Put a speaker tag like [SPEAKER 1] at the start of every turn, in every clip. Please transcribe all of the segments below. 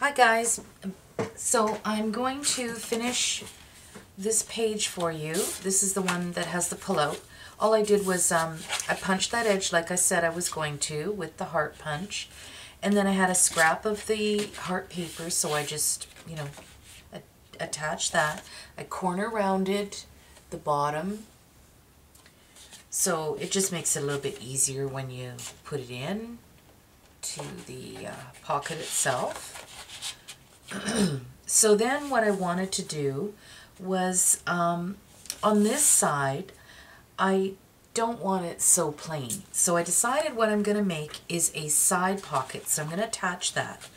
[SPEAKER 1] Hi guys, so I'm going to finish this page for you. This is the one that has the pullout. All I did was I punched that edge like I said I was going to with the heart punch, and then I had a scrap of the heart paper, so I just, attached that. I corner rounded the bottom, so it just makes it a little bit easier when you put it in to the pocket itself. So then what I wanted to do was, on this side, I don't want it so plain. So I decided what I'm going to make is a side pocket. So I'm going to attach that.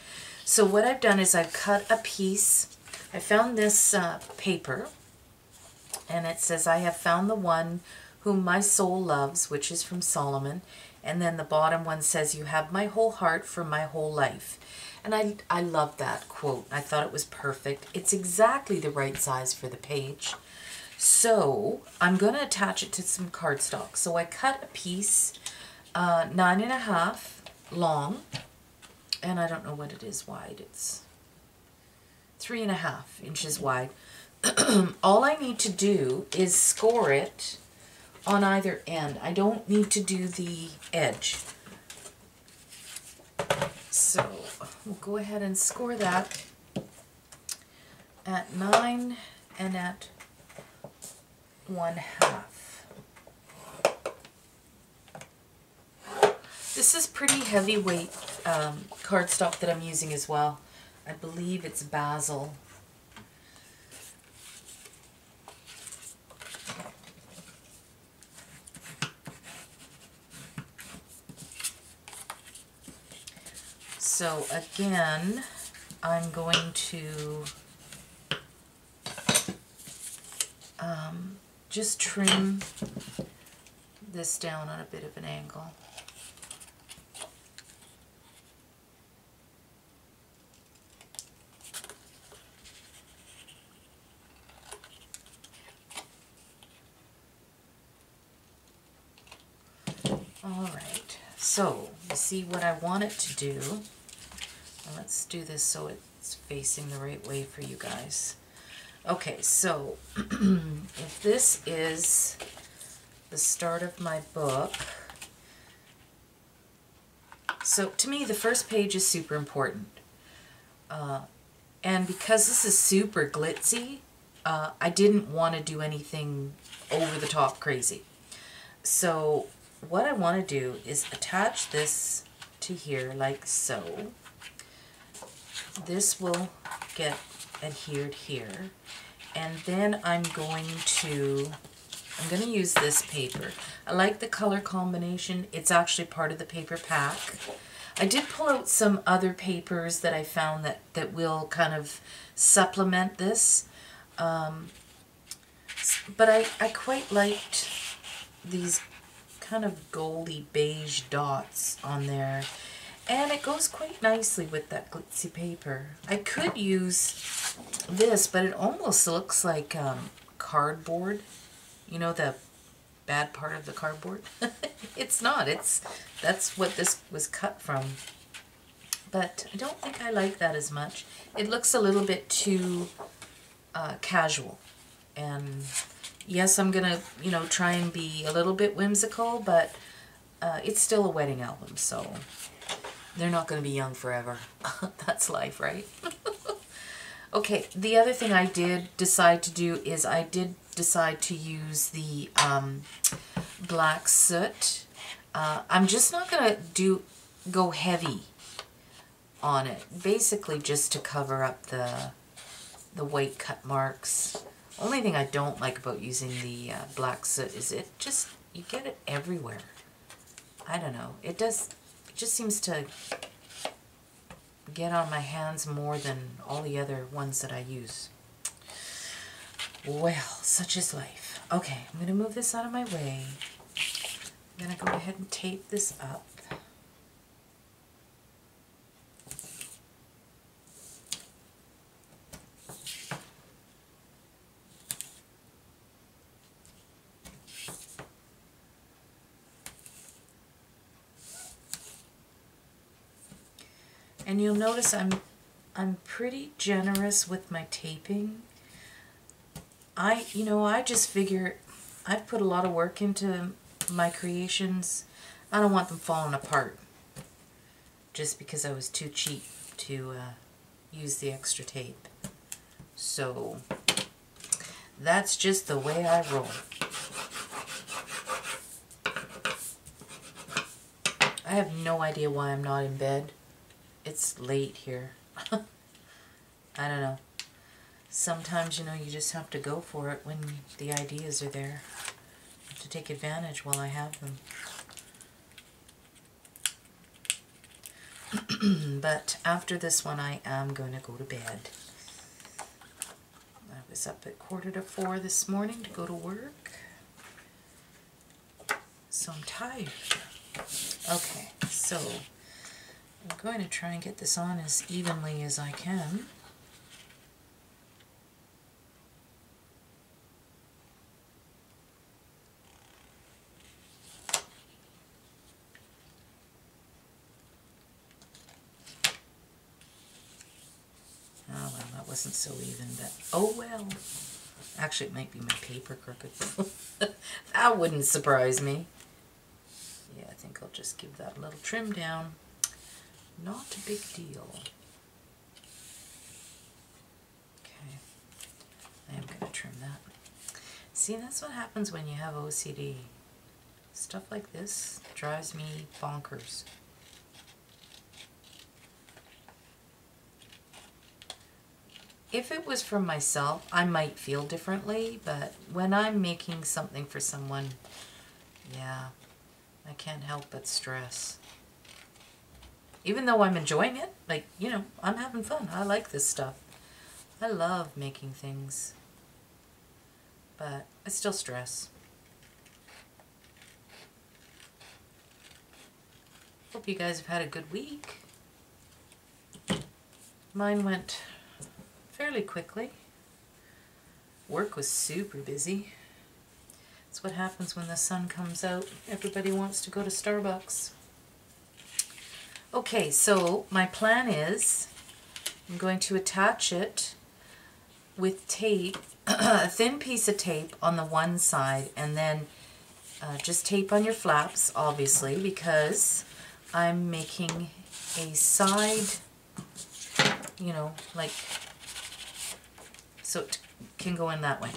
[SPEAKER 1] So what I've done is I've cut a piece. I found this paper, and it says, "I have found the one whom my soul loves," which is from Solomon. And then the bottom one says, "You have my whole heart for my whole life." And I love that quote. I thought it was perfect. It's exactly the right size for the page. So I'm going to attach it to some cardstock. So I cut a piece 9.5 long, and I don't know what it is wide. It's 3.5 inches wide. All I need to do is score it on either end. I don't need to do the edge. So we'll go ahead and score that at 9 and at 1/2. This is pretty heavyweight cardstock that I'm using as well. I believe it's basil. So again, I'm going to just trim this down on a bit of an angle. Alright, so you see what I want it to do. Let's do this so it's facing the right way for you guys. Okay, so if this is the start of my book, so to me the first page is super important. And because this is super glitzy, I didn't want to do anything over the top crazy. So what I want to do is attach this to here like so. This will get adhered here, and then I'm going to use this paper. I like the color combination. It's actually part of the paper pack. I did pull out some other papers that I found that will kind of supplement this, but I quite liked these kind of goldy beige dots on there. And it goes quite nicely with that glitzy paper. I could use this, but it almost looks like cardboard. You know, the bad part of the cardboard? It's not. That's what this was cut from. But I don't think I like that as much. It looks a little bit too casual. And yes, I'm going to, try and be a little bit whimsical, but it's still a wedding album, so they're not going to be young forever. That's life, right? Okay, the other thing I did decide to do is I did decide to use the black soot. I'm just not going to go heavy on it. Basically just to cover up the white cut marks. Only thing I don't like about using the black soot is you get it everywhere. I don't know. It just seems to get on my hands more than all the other ones that I use. Well, such is life. Okay, I'm going to move this out of my way. I'm going to go ahead and tape this up. And you'll notice I'm I'm pretty generous with my taping. I just figure I've put a lot of work into my creations. I don't want them falling apart just because I was too cheap to use the extra tape. So that's just the way I roll. I have no idea why I'm not in bed. It's late here. I don't know. Sometimes, you just have to go for it when the ideas are there. I have to take advantage while I have them. But after this one, I am going to go to bed. I was up at 3:45 this morning to go to work. So I'm tired. Okay, so I'm going to try and get this on as evenly as I can. Oh, well, that wasn't so even, but oh well. Actually, it might be my paper crooked. That wouldn't surprise me. Yeah, I think I'll just give that a little trim down. Not a big deal. Okay, I am going to trim that. See, that's what happens when you have OCD. Stuff like this drives me bonkers. If it was for myself, I might feel differently, but when I'm making something for someone, yeah, I can't help but stress. Even though I'm enjoying it, like, I'm having fun. I like this stuff. I love making things, but I still stress. Hope you guys have had a good week. Mine went fairly quickly. Work was super busy. That's what happens when the sun comes out. Everybody wants to go to Starbucks. Okay, so my plan is I'm going to attach it with tape, a thin piece of tape on the one side, and then just tape on your flaps, obviously, because I'm making a side, like, so it can go in that way.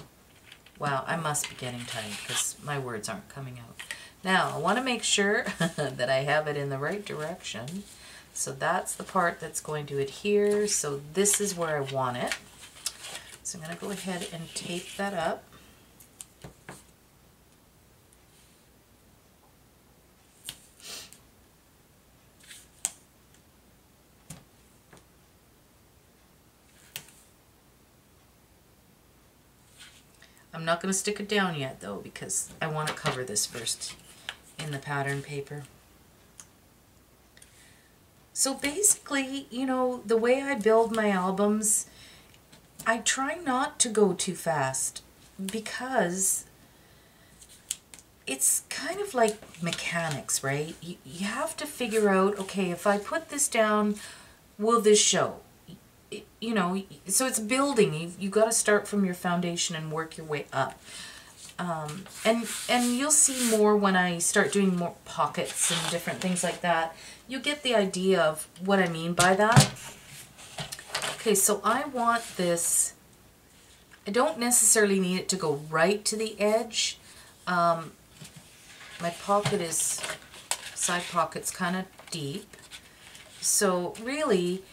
[SPEAKER 1] Wow, I must be getting tired because my words aren't coming out. Now, I want to make sure that I have it in the right direction. So that's the part that's going to adhere. So this is where I want it. So I'm going to go ahead and tape that up. I'm not going to stick it down yet though, because I want to cover this first in the pattern paper. So basically, the way I build my albums, I try not to go too fast because it's kind of like mechanics, right? You have to figure out, okay, if I put this down, will this show? So it's building. You've got to start from your foundation and work your way up. And you'll see more when I start doing more pockets and different things like that. You get the idea of what I mean by that. Okay, so I want this, I don't necessarily need it to go right to the edge. My pocket is, side pocket's kind of deep. So really,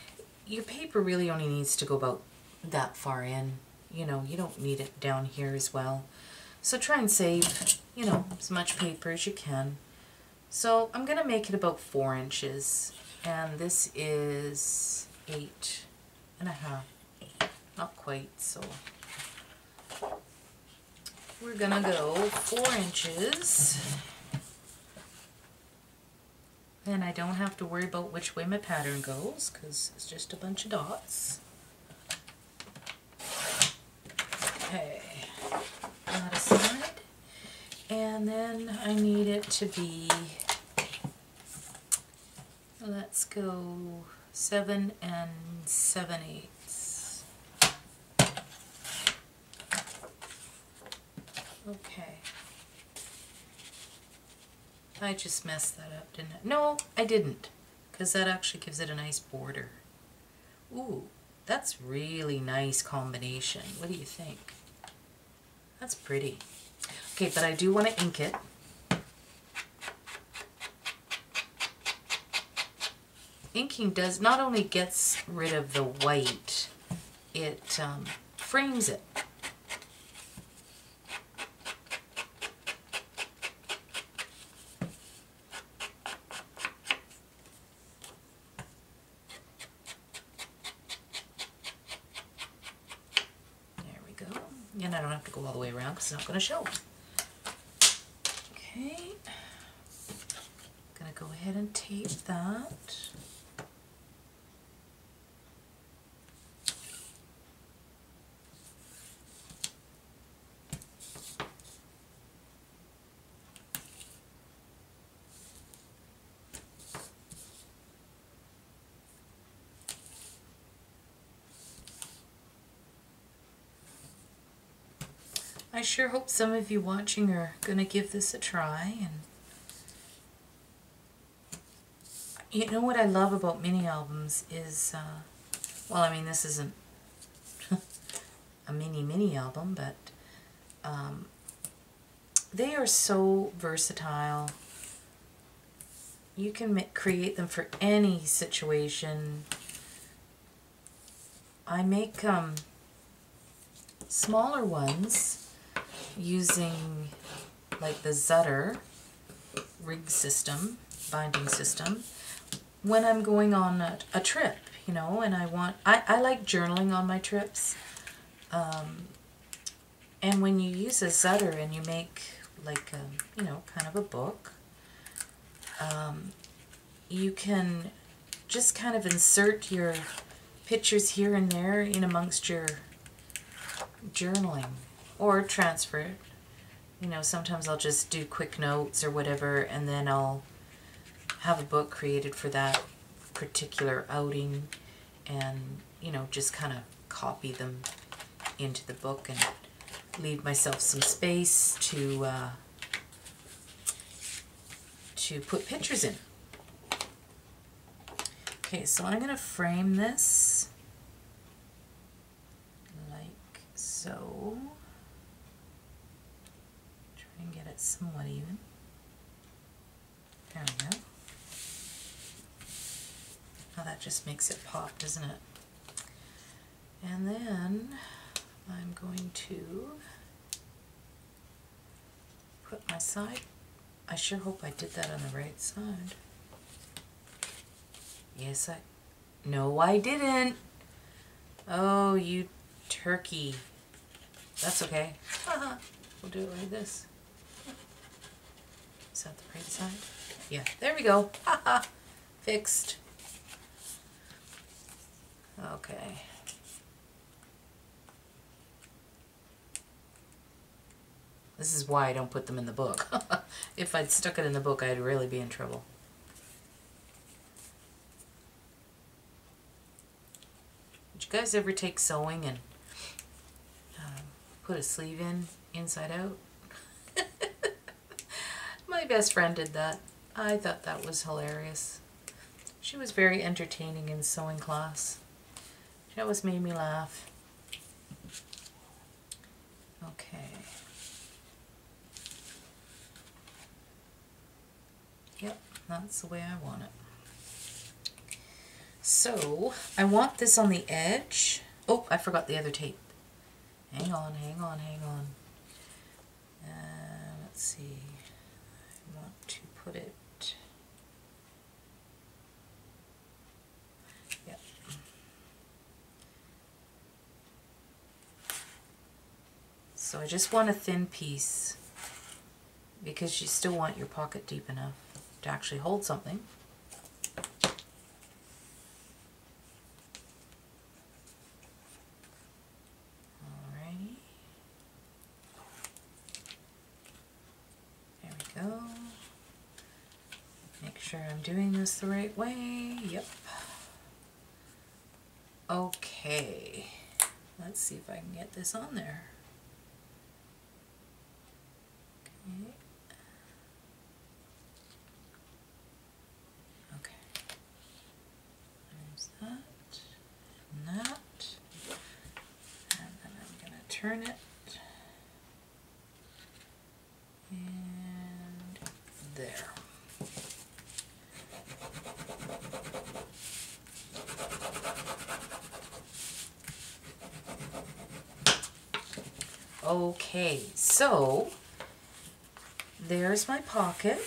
[SPEAKER 1] your paper really only needs to go about that far in. You don't need it down here as well. So try and save, as much paper as you can. So I'm going to make it about 4 inches. And this is 8.5. Not quite, so we're going to go 4 inches. Then I don't have to worry about which way my pattern goes, because it's just a bunch of dots. Okay, that aside. And then I need it to be, let's go 7 and 7/8. Okay. I just messed that up, didn't I? No, I didn't, because that actually gives it a nice border. Ooh, that's really nice combination. What do you think? That's pretty. Okay, but I do want to ink it. Inking does not only gets rid of the white, it frames it. And I don't have to go all the way around because it's not going to show. Okay, going to go ahead and tape that. I sure hope some of you watching are going to give this a try. And you know what I love about mini albums is, well, I mean, this isn't a mini album, but they are so versatile. You can create them for any situation. I make smaller ones using like the Zutter rig system, binding system, when I'm going on a trip, you know, and I like journaling on my trips. And when you use a Zutter and you make like a, you know, kind of a book, you can just kind of insert your pictures here and there in amongst your journaling, or transfer it. You know, sometimes I'll just do quick notes or whatever, and then I'll have a book created for that particular outing, and, you know, just kind of copy them into the book and leave myself some space to put pictures in. Okay, so I'm going to frame this like so. Try and get it somewhat even. There we go. Now that just makes it pop, doesn't it? And then I'm going to put my side. I sure hope I did that on the right side. Yes, no, I didn't. Oh, you turkey. That's okay. We'll do it like this. Is that the right side? Yeah, there we go. Haha, fixed. Okay. This is why I don't put them in the book. If I'd stuck it in the book, I'd really be in trouble. Did you guys ever take sewing and put a sleeve in inside out? My best friend did that. I thought that was hilarious. She was very entertaining in sewing class. She always made me laugh. Okay. Yep, that's the way I want it. So, I want this on the edge. Oh, I forgot the other tape. Hang on, hang on, hang on. Let's see. I want to put it... Yep. So I just want a thin piece, because you still want your pocket deep enough to actually hold something. Alrighty. There we go. Make sure I'm doing this the right way. Yep. Okay, let's see if I can get this on there. Okay. Okay. There's that, and that, and then I'm going to turn it, and there. Okay, so there's my pocket.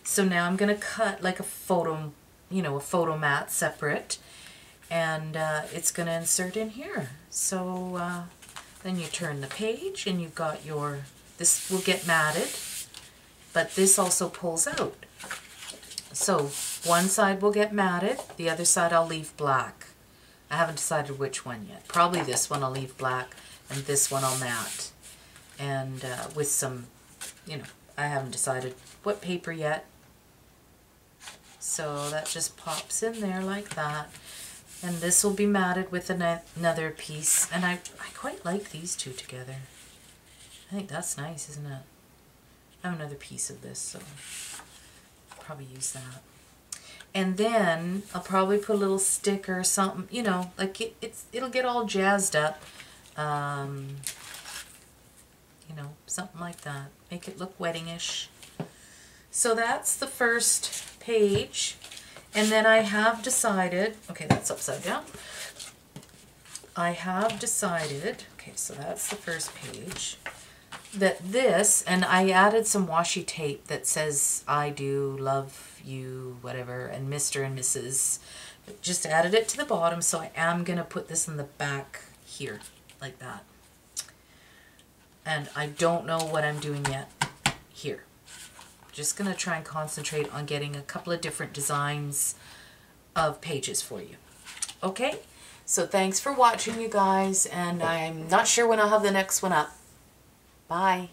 [SPEAKER 1] So now I'm going to cut like a photo, you know, a photo mat separate, and it's going to insert in here. So then you turn the page and you've got your, this will get matted, but this also pulls out. So one side will get matted, the other side I'll leave black. I haven't decided which one yet. Probably this one I'll leave black, and this one I'll matte. And with some, you know, I haven't decided what paper yet. So that just pops in there like that. And this will be matted with another piece. And I quite like these two together. I think that's nice, isn't it? I have another piece of this, so I'll probably use that. And then I'll probably put a little sticker or something, you know, like it'll get all jazzed up. You know, something like that. Make it look wedding-ish. So that's the first page. And then I have decided, okay, that's upside down. I have decided, okay, so that's the first page, that this, and I added some washi tape that says I do, love you, whatever, and Mr. and Mrs. Just added it to the bottom, so I am going to put this in the back here, like that. And I don't know what I'm doing yet here. Just going to try and concentrate on getting a couple of different designs of pages for you. Okay, so thanks for watching, you guys, and I'm not sure when I'll have the next one up. Bye.